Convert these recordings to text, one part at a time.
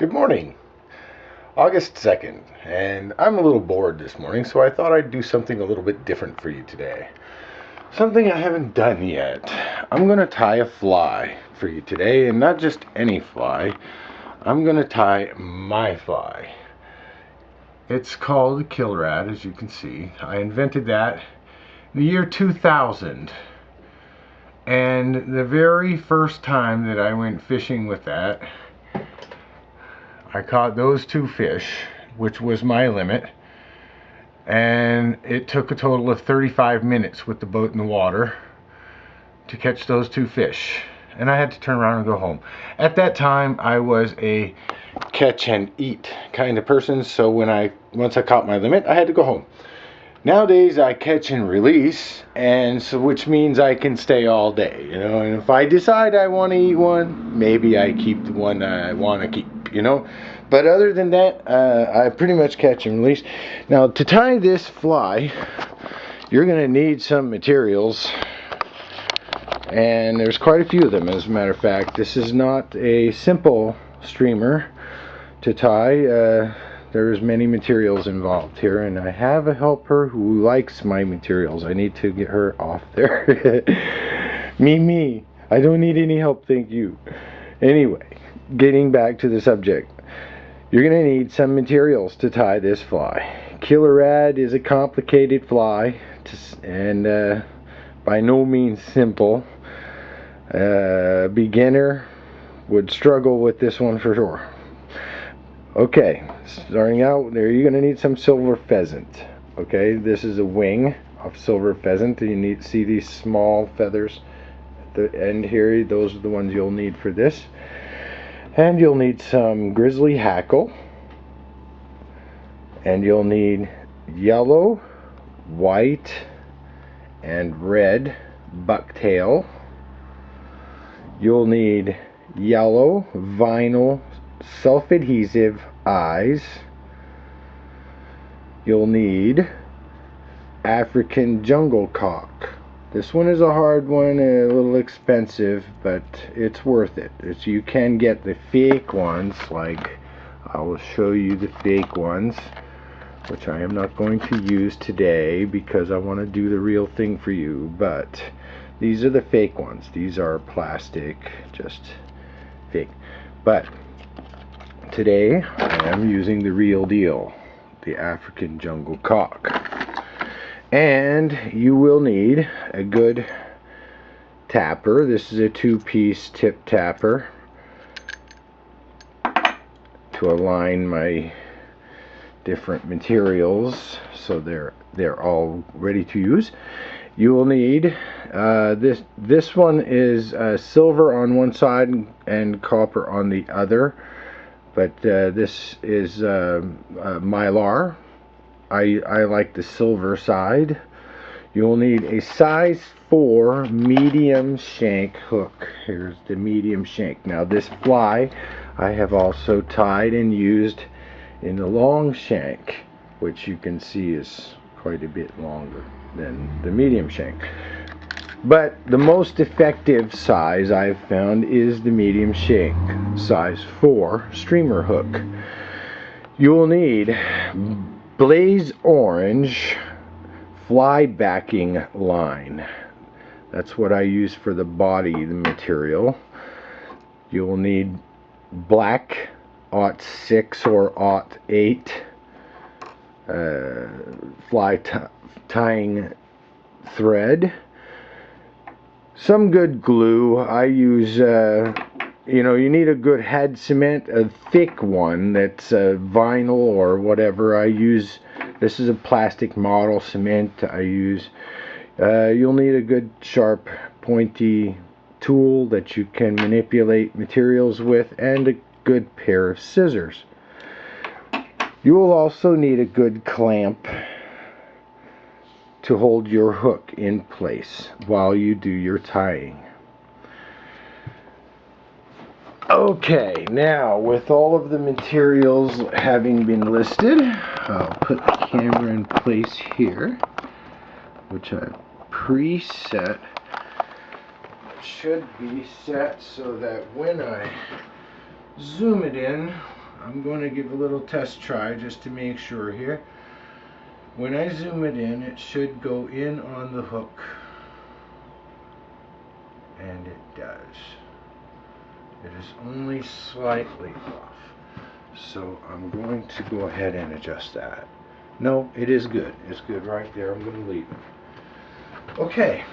Good morning, August 2nd, and I'm a little bored this morning, so I thought I'd do something a little bit different for you today. Something I haven't done yet. I'm going to tie a fly for you today, and not just any fly. I'm going to tie my fly. It's called KillerRad, as you can see. I invented that in the year 2000. And the very first time that I went fishing with that, I caught those two fish, which was my limit, and it took a total of 35 minutes with the boat in the water to catch those two fish, and I had to turn around and go home. At that time, I was a catch and eat kind of person, so once I caught my limit, I had to go home. Nowadays, I catch and release, and so which means I can stay all day, and if I decide I want to eat one, maybe I keep the one I want to keep, but other than that, I pretty much catch and release. Now, to tie this fly, you're going to need some materials, and there's quite a few of them. As a matter of fact, this is not a simple streamer to tie. There's many materials involved here, and I have a helper who likes my materials. I need to get her off there. Me. I don't need any help, thank you. Anyway, getting back to the subject. You're going to need some materials to tie this fly. KillerRad is a complicated fly, and by no means simple. A beginner would struggle with this one for sure. Okay, starting out there, you're going to need some silver pheasant. Okay, this is a wing of silver pheasant. You see these small feathers at the end here. Those are the ones you'll need for this. And you'll need some grizzly hackle. And you'll need yellow, white, and red bucktail. You'll need yellow vinyl self-adhesive eyes. You'll need African jungle cock. This one is a hard one, a little expensive, but it's worth it. You can get the fake ones, like I will show you the fake ones, which I am not going to use today because I want to do the real thing for you, but these are the fake ones. These are plastic, just fake. But today I am using the real deal, the African jungle cock. And you will need a good tapper. This is a 2-piece tip tapper to align my different materials so they're all ready to use. You will need this one is silver on one side and copper on the other, but this is mylar. I like the silver side. You'll need a size 4 medium shank hook. Here's the medium shank. Now this fly I have also tied and used in the long shank, which you can see is quite a bit longer than the medium shank. But the most effective size I've found is the medium shank, size 4 streamer hook. You will need blaze orange fly backing line. That's what I use for the body, the material. You will need black 06 or 08 fly tying thread. Some good glue. I use you need a good head cement, a thick one that's vinyl or whatever. I use, this is a plastic model cement I use. You'll need a good sharp pointy tool that you can manipulate materials with, and a good pair of scissors. You will also need a good clamp to hold your hook in place while you do your tying. Okay, now with all of the materials having been listed, I'll put the camera in place here, which I've preset. Should be set so that when I zoom it in, I'm going to give a little test try just to make sure here. When I zoom it in, it should go in on the hook. And it does. It is only slightly off. So I'm going to go ahead and adjust that. No, it is good. It's good right there. I'm going to leave it. Okay.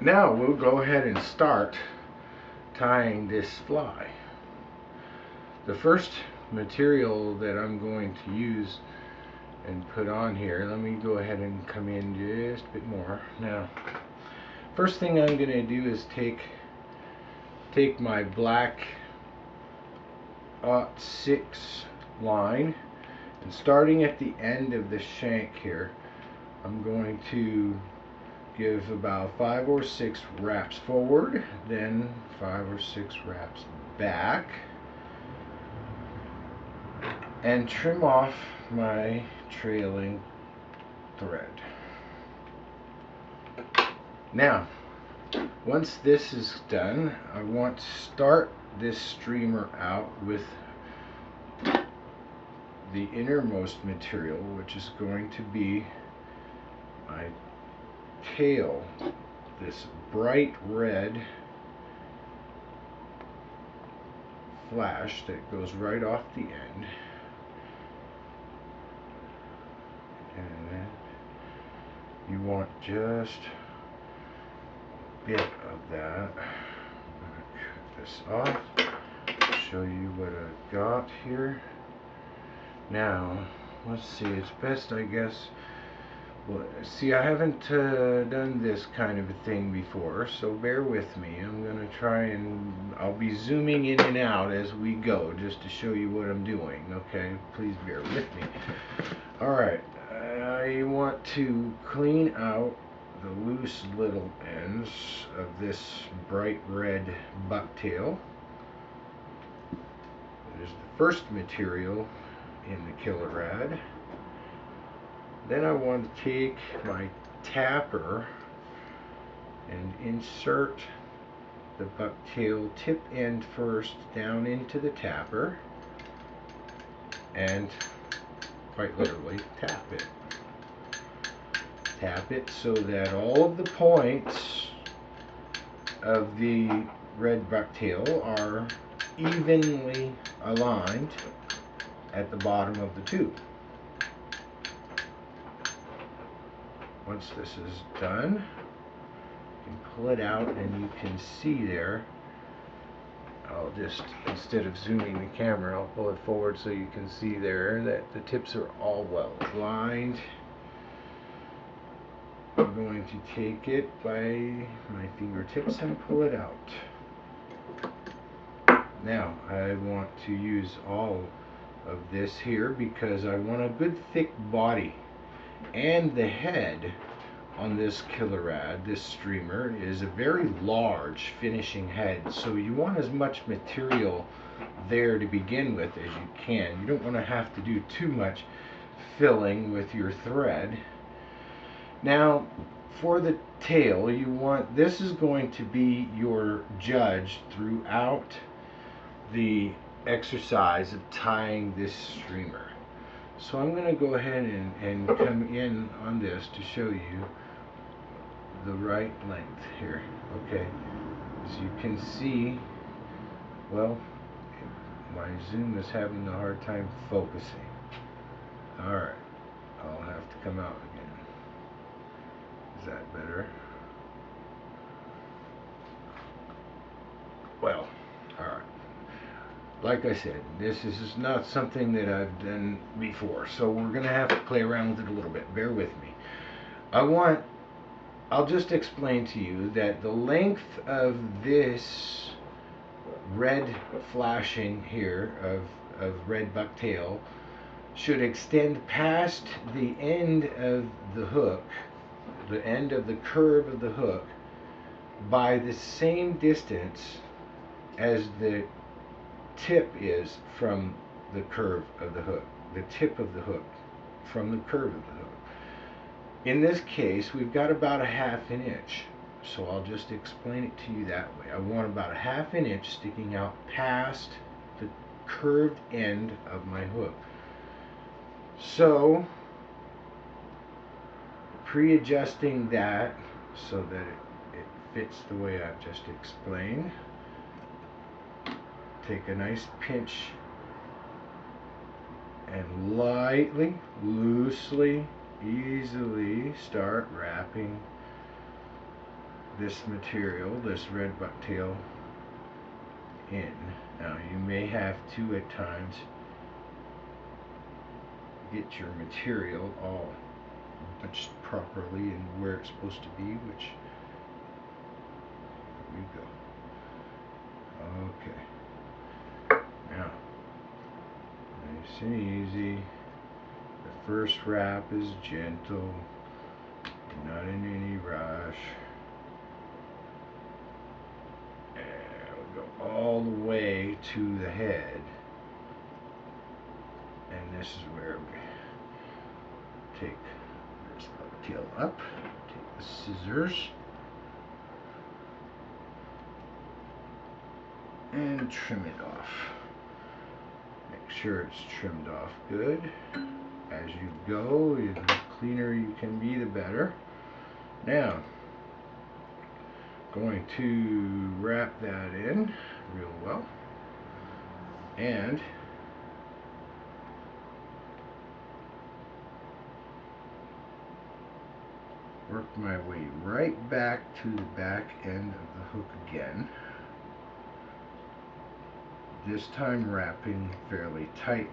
Now we'll go ahead and start tying this fly. The first material that I'm going to use and put on here, let me go ahead and come in just a bit more. Now, first thing I'm going to do is take my black 6 line, and starting at the end of the shank here, I'm going to give about 5 or 6 wraps forward, then 5 or 6 wraps back, and trim off my trailing thread. Now, once this is done, I want to start this streamer out with the innermost material, which is going to be my tail, this bright red flash that goes right off the end. And then you want just a bit of that. I'm going to cut this off, show you what I've got here. Now, let's see, it's best, I guess. Well, see, I haven't done this kind of a thing before, so bear with me. I'm going to try and I'll be zooming in and out as we go just to show you what I'm doing, okay? Please bear with me. Alright, I want to clean out the loose little ends of this bright red bucktail. There's the first material in the KillerRad. Then I want to take my tapper and insert the bucktail tip end first down into the tapper and quite literally tap it. Tap it so that all of the points of the red bucktail are evenly aligned at the bottom of the tube. Once this is done, you can pull it out and you can see there. I'll just, instead of zooming the camera, I'll pull it forward so you can see there that the tips are all well aligned. I'm going to take it by my fingertips and pull it out. Now, I want to use all of this here because I want a good thick body. And the head on this KillerRad, this streamer, is a very large finishing head, so you want as much material there to begin with as you can. You don't want to have to do too much filling with your thread. Now, for the tail, you want, this is going to be your judge throughout the exercise of tying this streamer. So I'm going to go ahead and come in on this to show you the right length here. Okay, as you can see, well, my zoom is having a hard time focusing. Alright, I'll have to come out again. Is that better? Well, alright. Like I said, this is not something that I've done before, so we're going to have to play around with it a little bit. Bear with me. I'll just explain to you that the length of this red flashing here of red bucktail should extend past the end of the hook, the end of the curve of the hook, by the same distance as the tip is from the curve of the hook, the tip of the hook from the curve of the hook. In this case, we've got about a 1/2 inch, so I'll just explain it to you that way. I want about a 1/2 inch sticking out past the curved end of my hook. So, pre-adjusting that so that it fits the way I've just explained. Take a nice pinch and lightly, loosely, easily start wrapping this material, this red bucktail, in. Now you may have to at times get your material all bunched properly and where it's supposed to be, which we go. Okay. Now, nice and easy. The first wrap is gentle, not in any rush. And we'll go all the way to the head. And this is where we take this tail up, take the scissors, and trim it off. Make sure it's trimmed off good. As you go, the cleaner you can be, the better. Now, going to wrap that in real well, and work my way right back to the back end of the hook again. This time wrapping fairly tightly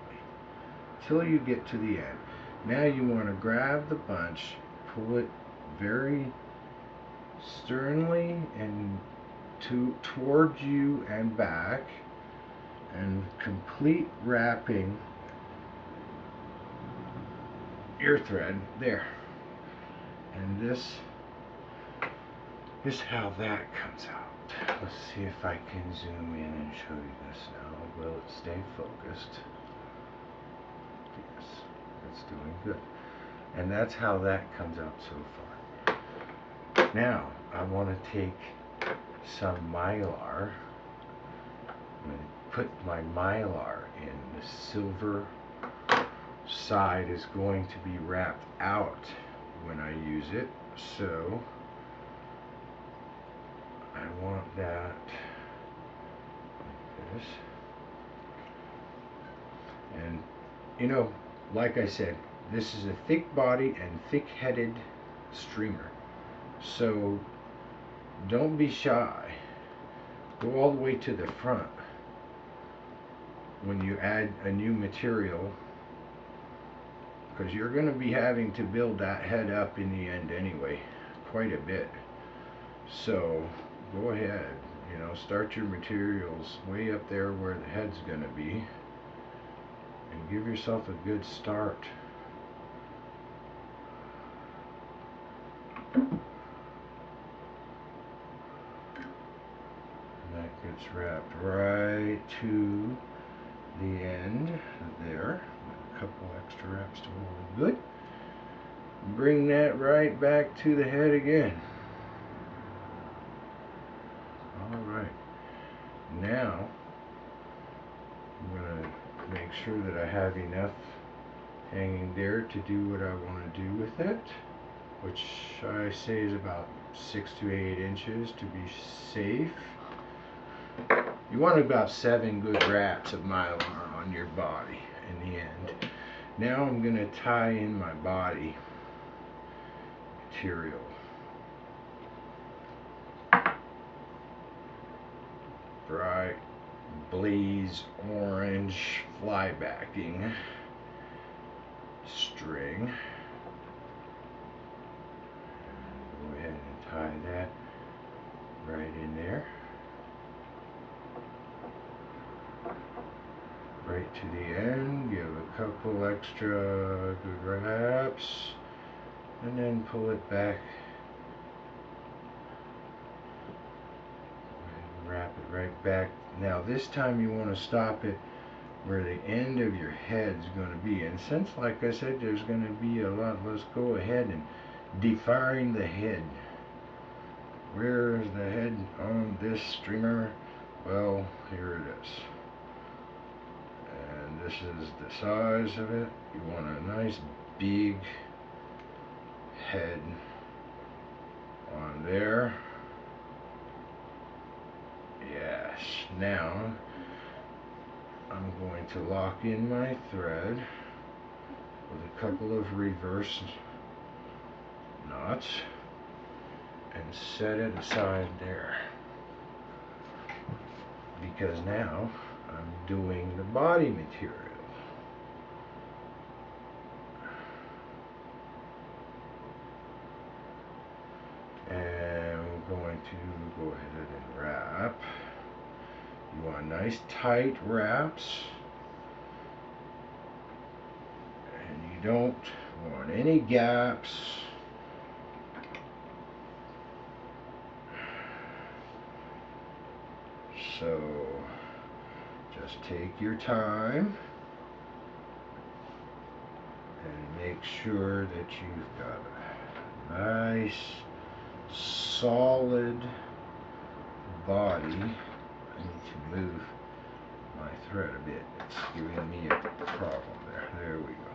till you get to the end. Now you want to grab the bunch, pull it very sternly and towards you and back, and complete wrapping your thread there. And this is how that comes out. Let's see if I can zoom in and show you this now. Will it stay focused? Yes, it's doing good. And that's how that comes out so far. Now, I want to take some mylar. I'm going to put my mylar in. The silver side is going to be wrapped out when I use it, so I want that like this. And you know, like I said, this is a thick body and thick headed streamer, so don't be shy. Go all the way to the front when you add a new material, because you're going to be having to build that head up in the end anyway, quite a bit. So go ahead, you know, start your materials way up there where the head's going to be, and give yourself a good start. That gets wrapped right to the end there. A couple extra wraps to hold it good. Bring that right back to the head again. Alright. Now, I'm going to make sure that I have enough hanging there to do what I want to do with it, which I say is about 6 to 8 inches to be safe. You want about 7 good wraps of mylar on your body in the end. Now I'm going to tie in my body material. Bright blaze orange fly backing string. Go ahead and tie that right in there. Right to the end, give a couple extra good wraps, and then pull it back. And wrap it right back. Now this time you want to stop it where the end of your head's going to be. And since, like I said, there's going to be a lot, let's go ahead and define the head. Where's the head on this streamer? Well, here it is. this is the size of it. You want a nice big head on there. Yes. Now I'm going to lock in my thread with a couple of reverse knots and set it aside there, because now I'm doing the body material. And we're going to go ahead and wrap. You want nice tight wraps, and you don't want any gaps. So just take your time and make sure that you've got a nice solid body. I need to move my thread a bit. It's giving me a problem there. There we go.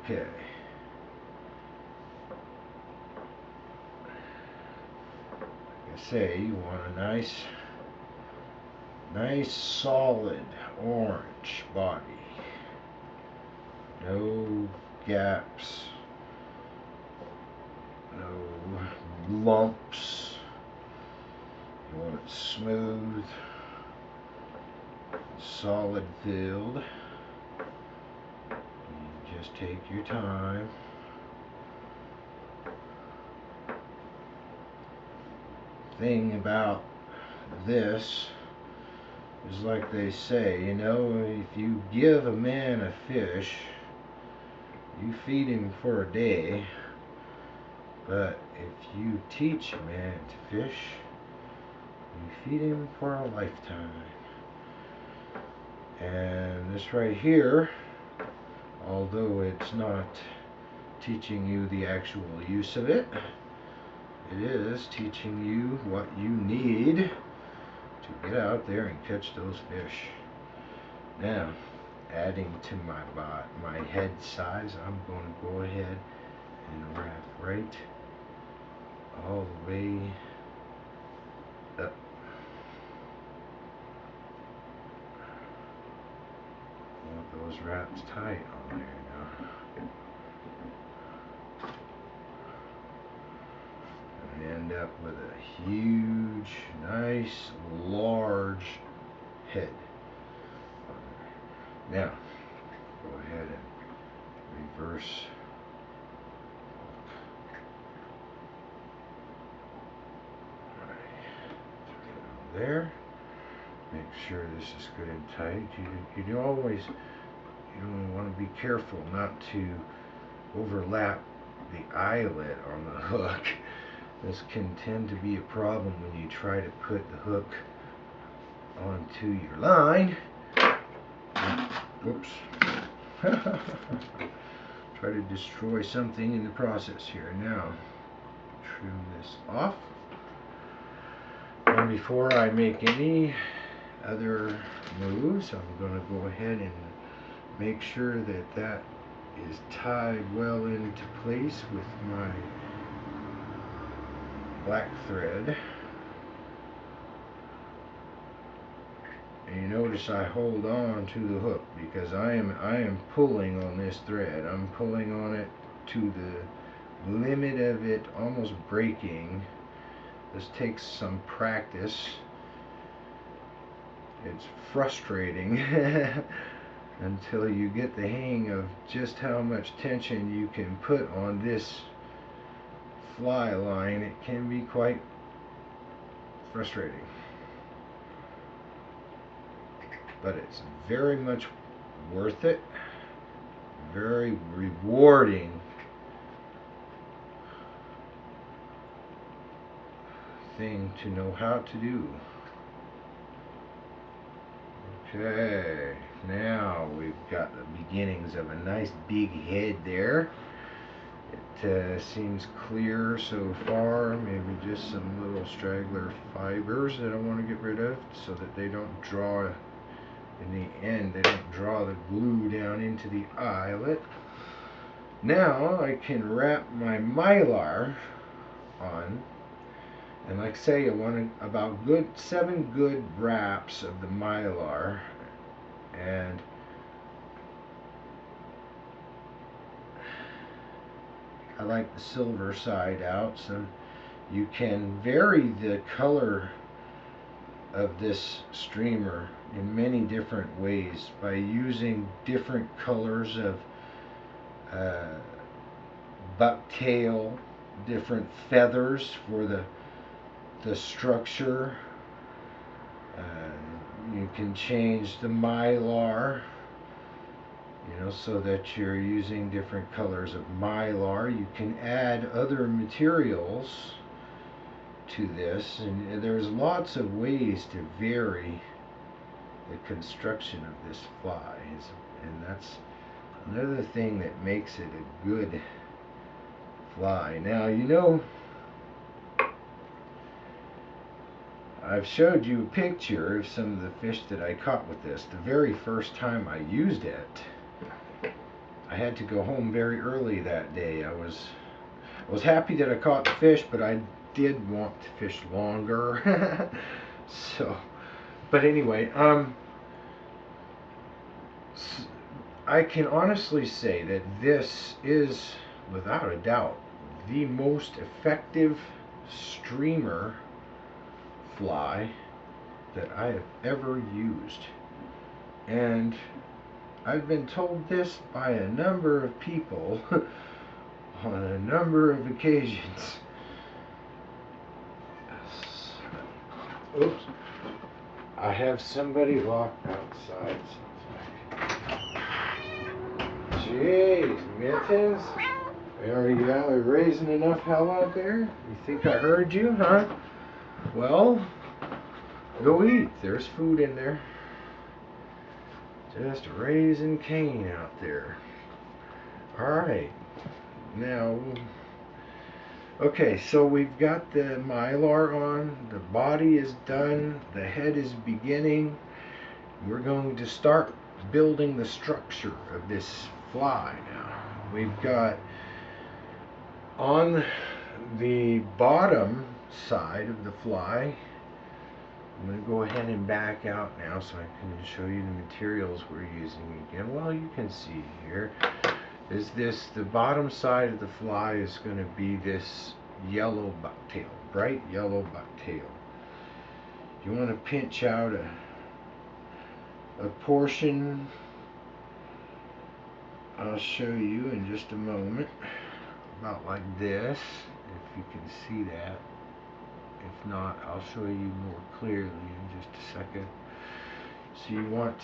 Okay. Like I say, you want a nice solid orange body. No gaps. No lumps. You want it smooth, solid filled. You just take your time. Thing about this is, like they say, you know, if you give a man a fish, you feed him for a day, but if you teach a man to fish, you feed him for a lifetime. And this right here, although it's not teaching you the actual use of it, it is teaching you what you need to get out there and catch those fish. Now, adding to my head size, I'm going to go ahead and wrap right all the way up. I want those wraps tight on there now. And end up with a huge, nice, large head. Now, go ahead and reverse. There. Make sure this is good and tight. You don't want to be careful not to overlap the eyelet on the hook. This can tend to be a problem when you try to put the hook onto your line. Oops. Try to destroy something in the process here. Now, trim this off. And before I make any other moves, I'm going to go ahead and make sure that that is tied well into place with my black thread. And you notice I hold on to the hook because I am pulling on this thread. I'm pulling on it to the limit of it almost breaking. This takes some practice. It's frustrating until you get the hang of just how much tension you can put on this fly line. It can be quite frustrating, but it's very much worth it. Very rewarding thing to know how to do. Okay, now we've got the beginnings of a nice big head there. It seems clear so far. Maybe just some little straggler fibers that I want to get rid of so that they don't draw in the end they don't draw the glue down into the eyelet. Now I can wrap my Mylar on, and like I say, I want about 7 good wraps of the Mylar, and I like the silver side out, so you can vary the color of this streamer in many different ways by using different colors of bucktail, different feathers for the structure. You can change the Mylar, so that you're using different colors of Mylar. You can add other materials to this, and there's lots of ways to vary the construction of this fly, and that's another thing that makes it a good fly. Now, I've showed you a picture of some of the fish that I caught with this. The very first time I used it, I had to go home very early that day. I was happy that I caught the fish, but I did want to fish longer. But anyway, I can honestly say that this is, without a doubt, the most effective streamer fly that I have ever used. And I've been told this by a number of people on a number of occasions. Oops. I have somebody locked outside. Jeez, Mittens. Are you raising enough hell out there? You think I heard you, huh? Well, go eat. There's food in there. Just raising Cain out there. Alright. Now, okay, so we've got the Mylar on. The body is done. The head is beginning. We're going to start building the structure of this fly now. We've got on the bottom side of the fly, I'm going to go ahead and back out now so I can show you the materials we're using again. Well, you can see here is the bottom side of the fly is going to be this yellow bucktail, bright yellow bucktail. You want to pinch out a portion. I'll show you in just a moment, about like this, if you can see that. If not, I'll show you more clearly in just a second. So you want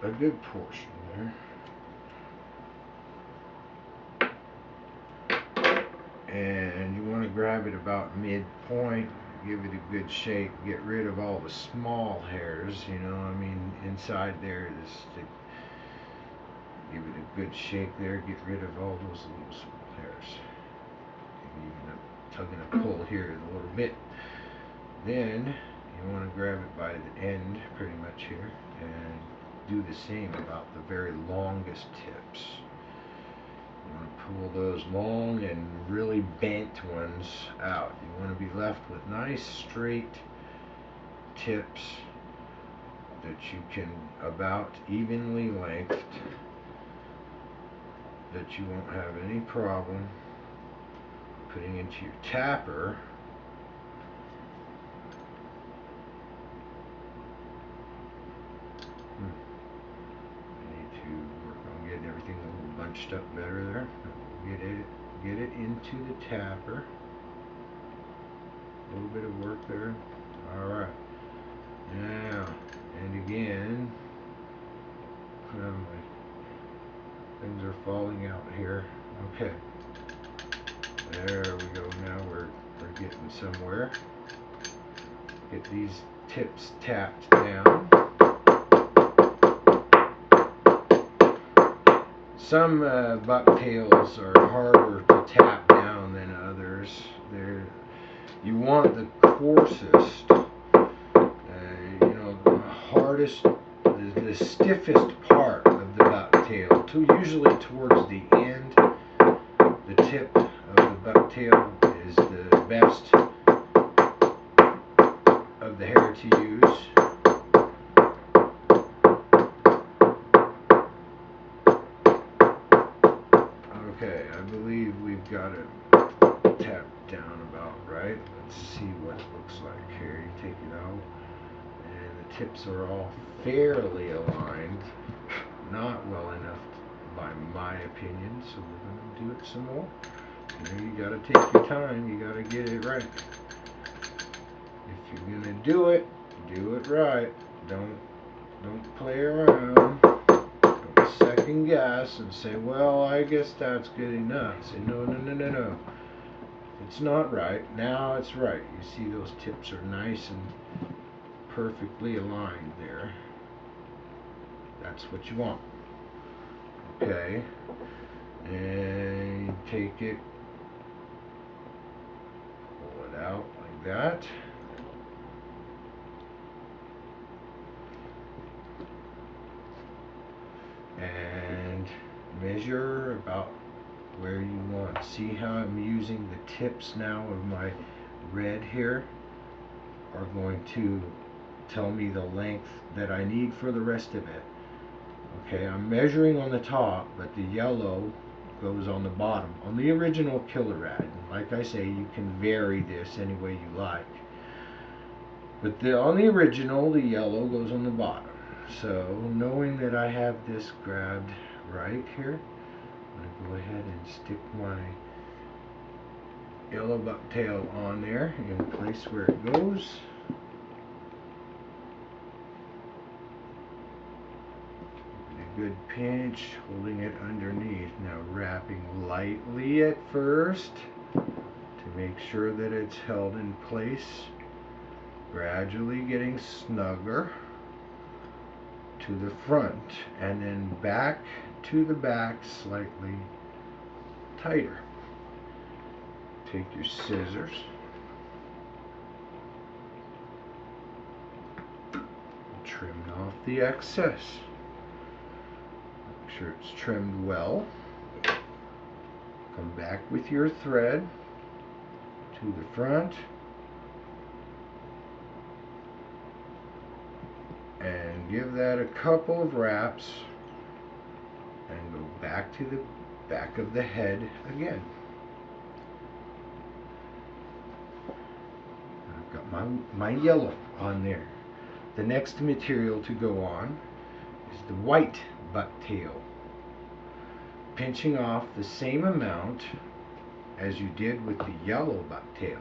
a good portion there. And you want to grab it about midpoint, give it a good shake, get rid of all the small hairs, inside there. Give it a good shake there, get rid of all those little small hairs. Even a tug and a pull here a little bit. Then you want to grab it by the end, pretty much here, and do the same about the very longest tips. You want to pull those long and really bent ones out. You want to be left with nice straight tips that you can about evenly lengthed, that you won't have any problem putting into your tapper. I need to work on getting everything a little bunched up better there. Get it into the tapper. A little bit of work there. Alright. Now, and again, my things are falling out here. Okay. There we go. Now we're getting somewhere. Get these tips tapped down. Some bucktails are harder to tap down than others. You want the coarsest, the hardest the stiffest part of the bucktail, usually towards the end. The tip of the bucktail is the best of the hair to use. Okay, I believe we've got it tapped down about right. Let's see what it looks like here. You take it out, and the tips are all fairly aligned. Not well enough, by my opinion, so we're going to do it some more. You gotta take your time, you gotta get it right. If you're gonna do it right. Don't play around. Don't second guess and say, well, I guess that's good enough. Say, no. If it's not right, now it's right. You see those tips are nice and perfectly aligned there. That's what you want. Okay. And take it, pull it out like that. And measure about where you want. See how I'm using the tips now of my red here are going to tell me the length that I need for the rest of it. Okay, I'm measuring on the top, but the yellow goes on the bottom. On the original KillerRad, like I say, you can vary this any way you like. But on the original, the yellow goes on the bottom. So, knowing that I have this grabbed right here, I'm going to go ahead and stick my yellow bucktail on there in the place where it goes. Good pinch, holding it underneath. Now wrapping lightly at first to make sure that it's held in place. Gradually getting snugger to the front and then back to the back slightly tighter. Take your scissors. Trim off the excess. Make sure it's trimmed well. Come back with your thread to the front and give that a couple of wraps and go back to the back of the head again. I've got my yellow on there. The next material to go on is the white bucktail. Pinching off the same amount as you did with the yellow bucktail.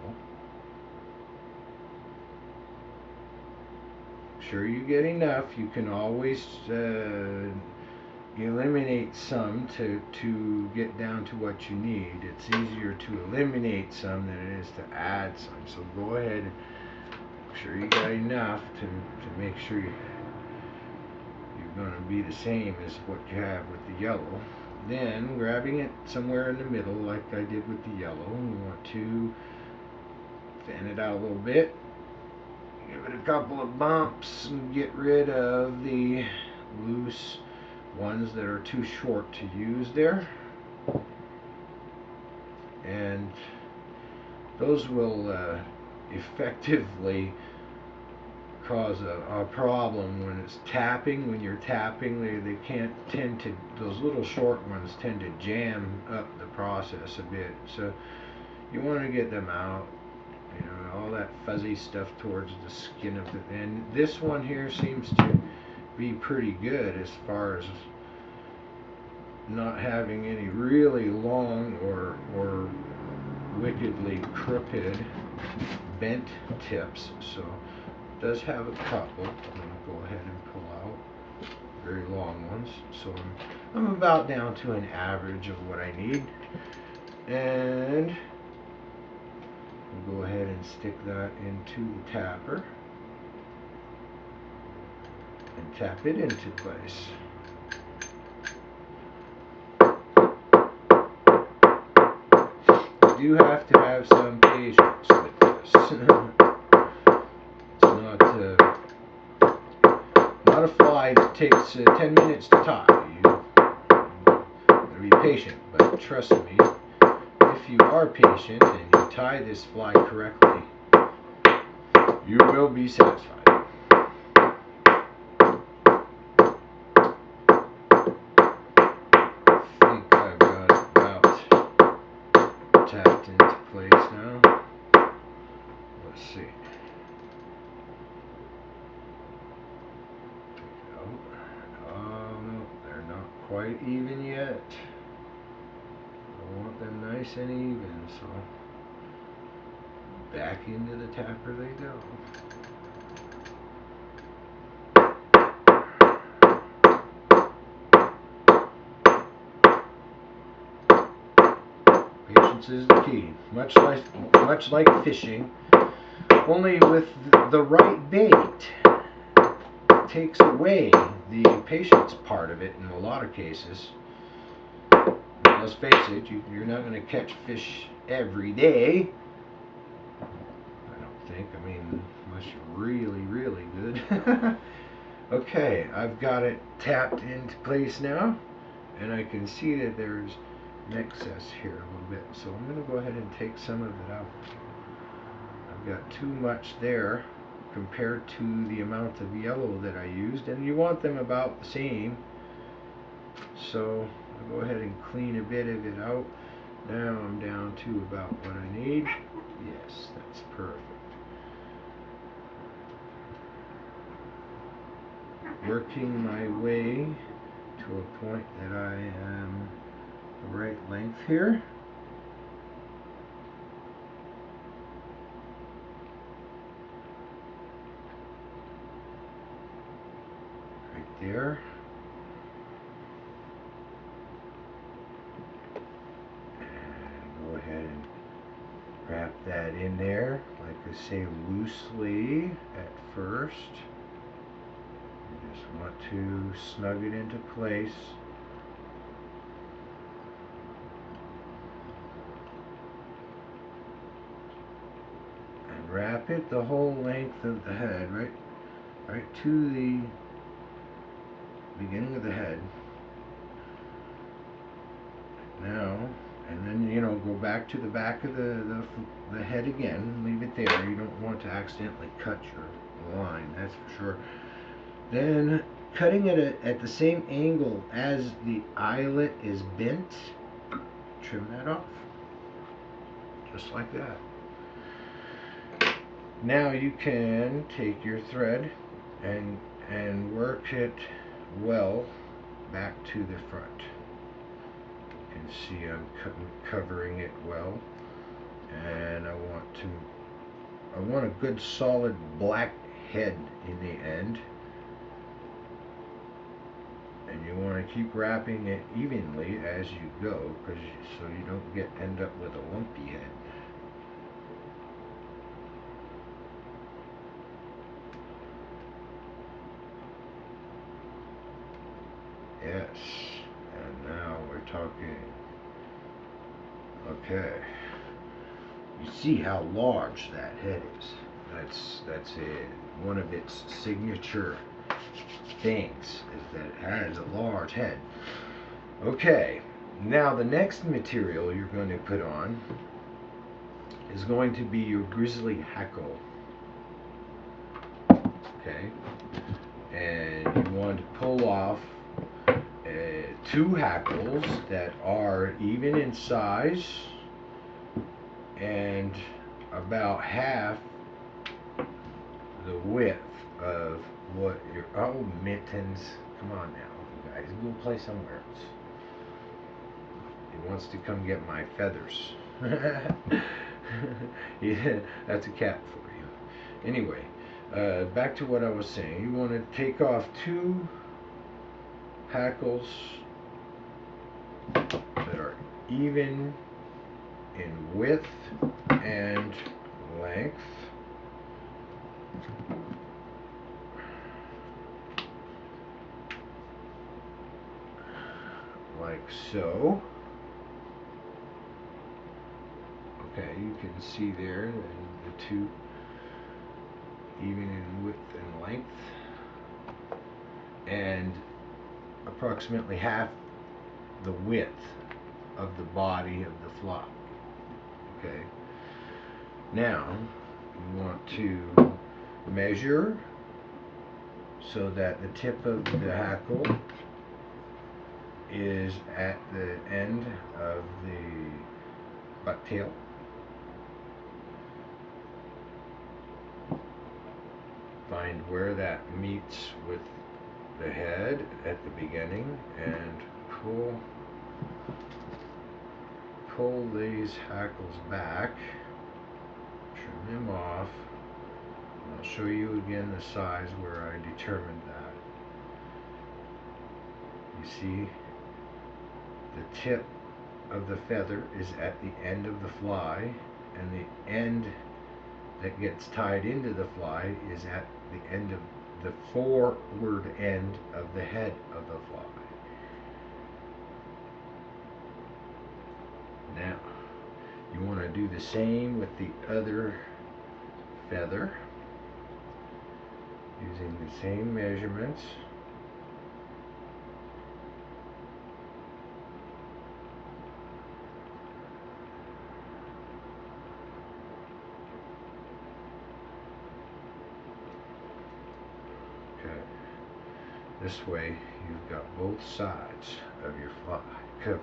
Sure you get enough. You can always eliminate some to get down to what you need. It's easier to eliminate some than it is to add some. So go ahead and make sure you got enough to make sure you're going to be the same as what you have with the yellow. Then grabbing it somewhere in the middle like I did with the yellow, we want to fan it out a little bit. Give it a couple of bumps and get rid of the loose ones that are too short to use there. And those will effectively cause a problem when it's tapping. When you're tapping, they can't tend to, those little short ones tend to jam up the process a bit. So you want to get them out. You know, all that fuzzy stuff towards the skin of it. And this one here seems to be pretty good as far as not having any really long or wickedly crooked bent tips. So it does have a couple. I'm going to go ahead and pull out very long ones. So I'm about down to an average of what I need. And go ahead and stick that into the tapper and tap it into place. You do have to have some patience with this. It's not a fly that it takes 10 minutes to tie. You gotta be patient, but trust me, if you are patient and you tie this fly correctly, you will be satisfied. I think I've got it about tapped into place now. Let's see. Oh no, they're not quite even yet. I want them nice and even, so back into the tapper they go. Patience is the key. Much like fishing, only with the right bait takes away the patience part of it in a lot of cases. Let's face it, you're not going to catch fish every day. I don't think. I mean, unless you're really, really good. Okay, I've got it tapped into place now, and I can see that there's an excess here a little bit. So I'm going to go ahead and take some of it out. I've got too much there compared to the amount of yellow that I used, and you want them about the same. So I'll go ahead and clean a bit of it out. Now I'm down to about what I need. Yes, that's perfect. Working my way to a point that I am the right length here. Right there. And go ahead and wrap that in there, like I say, loosely at first. You just want to snug it into place. And wrap it the whole length of the head, right to the beginning of the head. Now, and then, you know, go back to the back of the head again. Leave it there. You don't want to accidentally cut your line, that's for sure. Then cutting it at the same angle as the eyelet is bent, trim that off, just like that. Now you can take your thread and work it well back to the front. You can see I'm covering it well, and I want a good solid black head in the end. And you want to keep wrapping it evenly as you go, so you don't end up with a lumpy head. Yes, and now we're talking. Okay, you see how large that head is. That's one of its signature things, is that it has a large head. Okay, now the next material you're going to put on is going to be your grizzly hackle. Okay, and you want to pull off two hackles that are even in size and about half the width of what your mittens. Come on now, you guys, go play somewhere else. He wants to come get my feathers. Yeah, that's a cat for you. Anyway, back to what I was saying. You want to take off two hackles that are even in width and length. Like so. Okay, you can see there the two even in width and length. and approximately half the width of the body of the fly. Okay. Now you want to measure so that the tip of the hackle is at the end of the bucktail. Find where that meets with the head at the beginning and pull these hackles back, trim them off. I'll show you again the size where I determined that. You see, the tip of the feather is at the end of the fly, and the end that gets tied into the fly is at the end of the forward end of the head of the fly. Now, you want to do the same with the other feather, using the same measurements. Okay. This way, you've got both sides of your fly covered.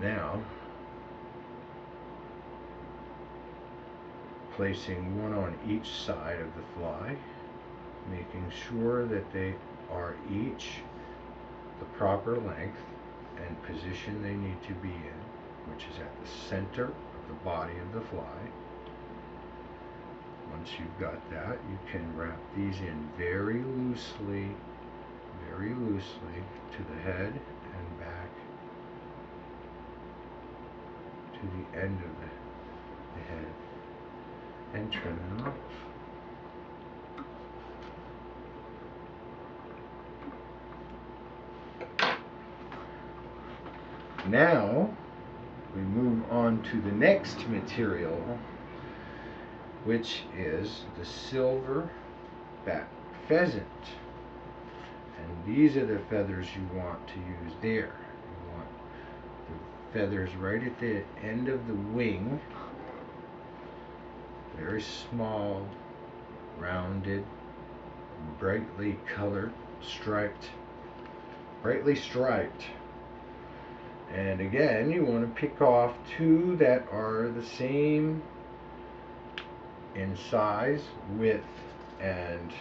Now, placing one on each side of the fly, making sure that they are each the proper length and position they need to be in, which is at the center of the body of the fly. Once you've got that, you can wrap these in very loosely to the head and back to the end of the head and trim them off. Now we move on to the next material, which is the silver back pheasant. And these are the feathers you want to use there. You want the feathers right at the end of the wing, very small, rounded, brightly colored, brightly striped. And again, you want to pick off two that are the same in size, width, and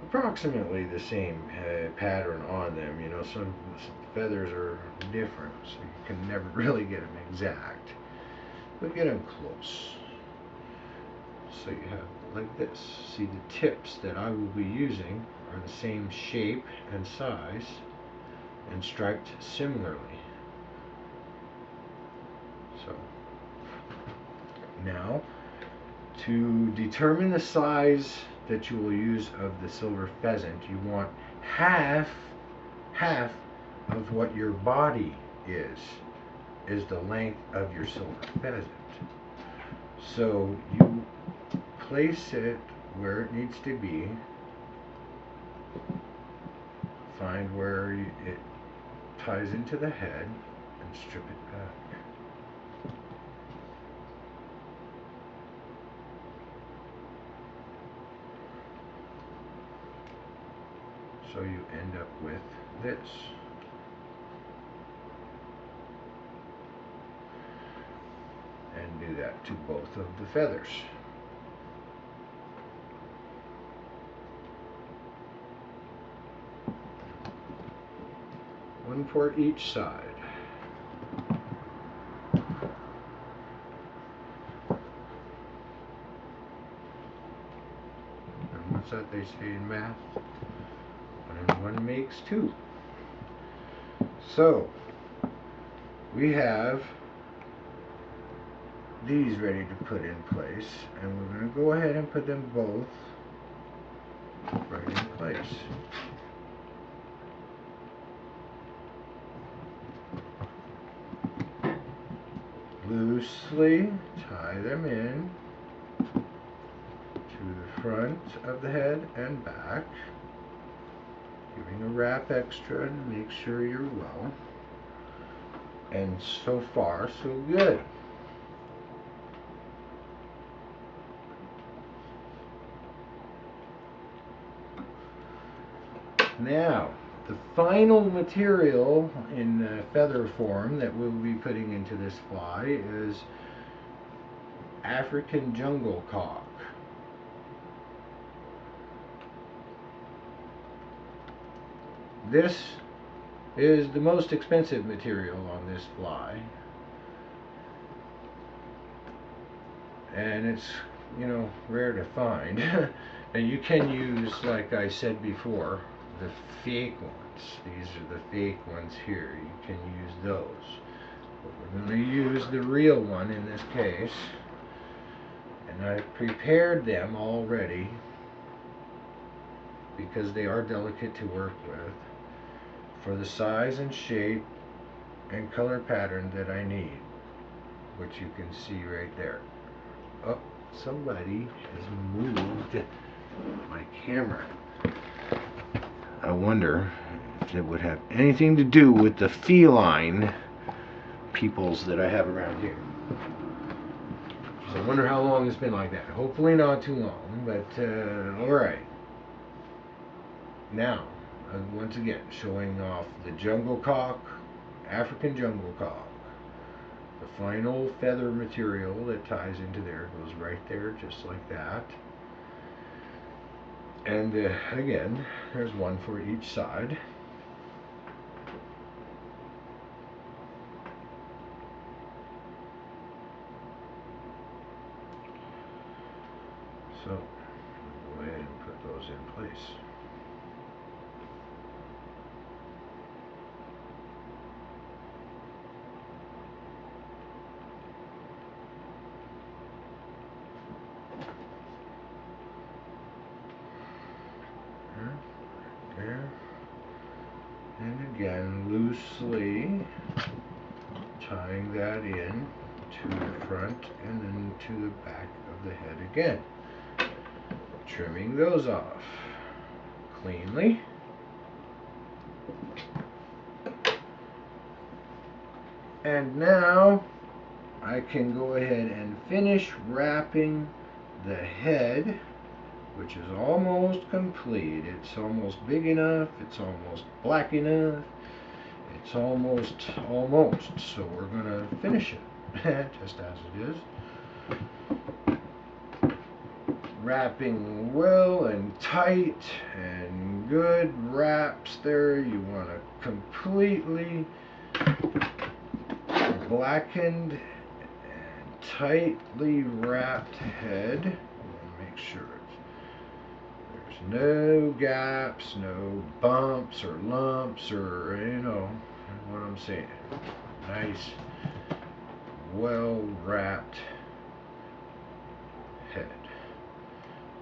approximately the same pattern on them. You know, some feathers are different, so you can never really get them exact, but get them close. So you have like this. See, the tips that I will be using are the same shape and size and striped similarly. So now, to determine the size that you will use of the silver pheasant, you want half of what your body is the length of your silver pheasant. So you place it where it needs to be, find where it ties into the head, and strip it back. So you end up with this. And do that to both of the feathers. One for each side. And what's that they say in math? 1 and 1 makes 2. So we have these ready to put in place, and we're going to go ahead and put them both right in place. Loosely tie them in to the front of the head and back, giving a wrap extra to make sure you're well. And so far, so good. Now, the final material in feather form that we'll be putting into this fly is African jungle cock. This is the most expensive material on this fly, and it's, you know, rare to find. And you can use, like I said before, the fake ones. These are the fake ones here. You can use those. But we're going to use the real one in this case. And I've prepared them already because they are delicate to work with for the size and shape and color pattern that I need, which you can see right there. Oh, somebody has moved my camera. I wonder if it would have anything to do with the feline peoples that I have around here. So I wonder how long it's been like that. Hopefully not too long, but alright. Now, once again, showing off the jungle cock, African jungle cock. The final feather material that ties into there goes right there, just like that. And again, there's one for each side. So, go ahead and put those in place. There. And again, loosely tying that in to the front and then to the back of the head again. Trimming those off cleanly. And now I can go ahead and finish wrapping the head, which is almost complete. It's almost big enough, it's almost black enough, it's almost. So we're gonna finish it just as it is. Wrapping well and tight and good wraps there. You want a completely blackened and tightly wrapped head. Make sure there's no gaps, no bumps or lumps, or you know what I'm saying. Nice, well wrapped head.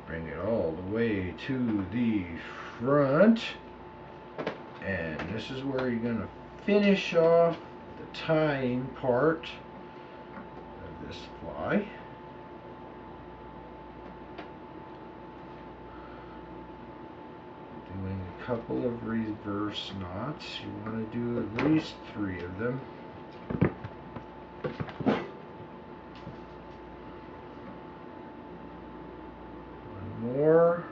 Bring it all the way to the front, and this is where you're going to finish off the tying part of this fly. Doing a couple of reverse knots. You want to do at least 3 of them. One more.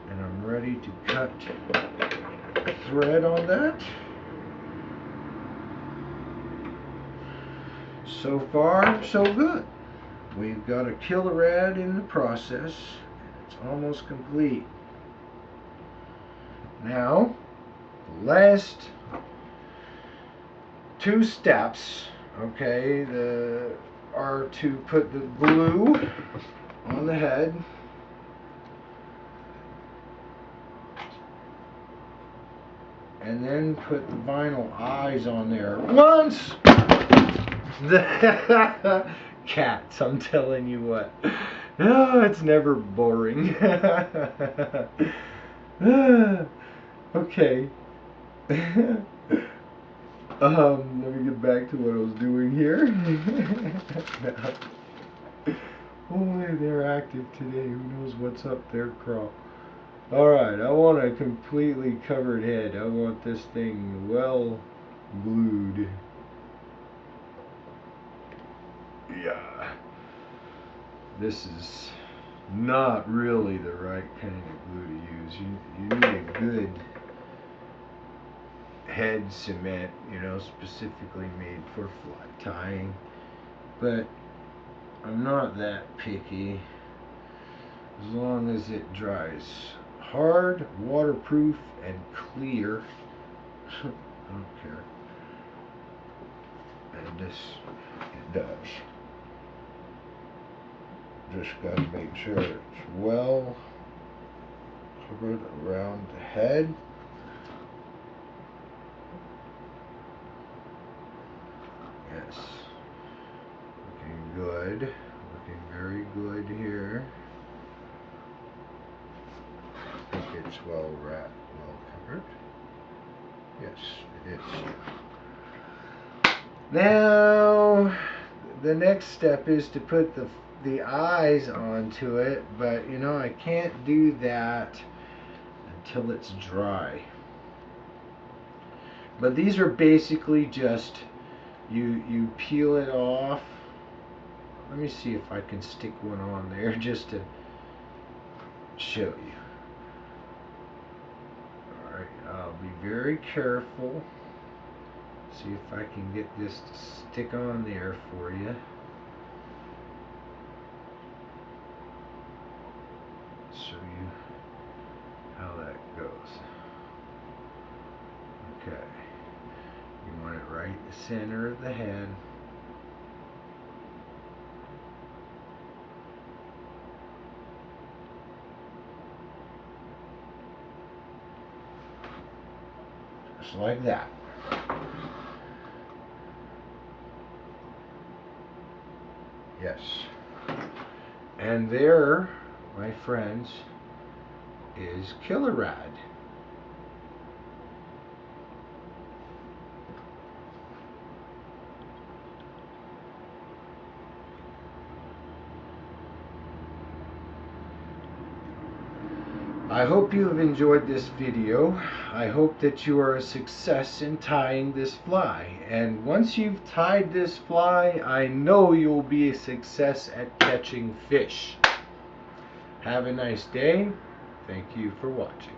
And I'm ready to cut thread on that. So far, so good. We've got a KillerRad in the process. It's almost complete. Now, the last 2 steps, okay, are to put the glue on the head. And then put the vinyl eyes on there. Once! The cats, I'm telling you what. Oh, it's never boring. Okay. Let me get back to what I was doing here. Boy, they're active today. Who knows what's up their craw? Alright, I want a completely covered head. I want this thing well glued. Yeah. This is not really the right kind of glue to use. You need a good head cement, you know, specifically made for fly tying. But I'm not that picky, as long as it dries hard, waterproof, and clear. I don't care. And this, it does. Just gotta make sure it's well covered around the head. Yes. Looking good. Looking very good here. I think it's well covered. Yes, it is. Now, the next step is to put the eyes onto it, but you know, I can't do that until it's dry. But these are basically just, you peel it off. Let me see if I can stick one on there just to show you. Alright, I'll be very careful. See if I can get this to stick on there for you. Show you how that goes. Okay. You want it right in the center of the head. Just like that. Yes. And there, my friends, is KillerRad. I hope you have enjoyed this video. I hope that you are a success in tying this fly. And once you've tied this fly, I know you'll be a success at catching fish. Have a nice day. Thank you for watching.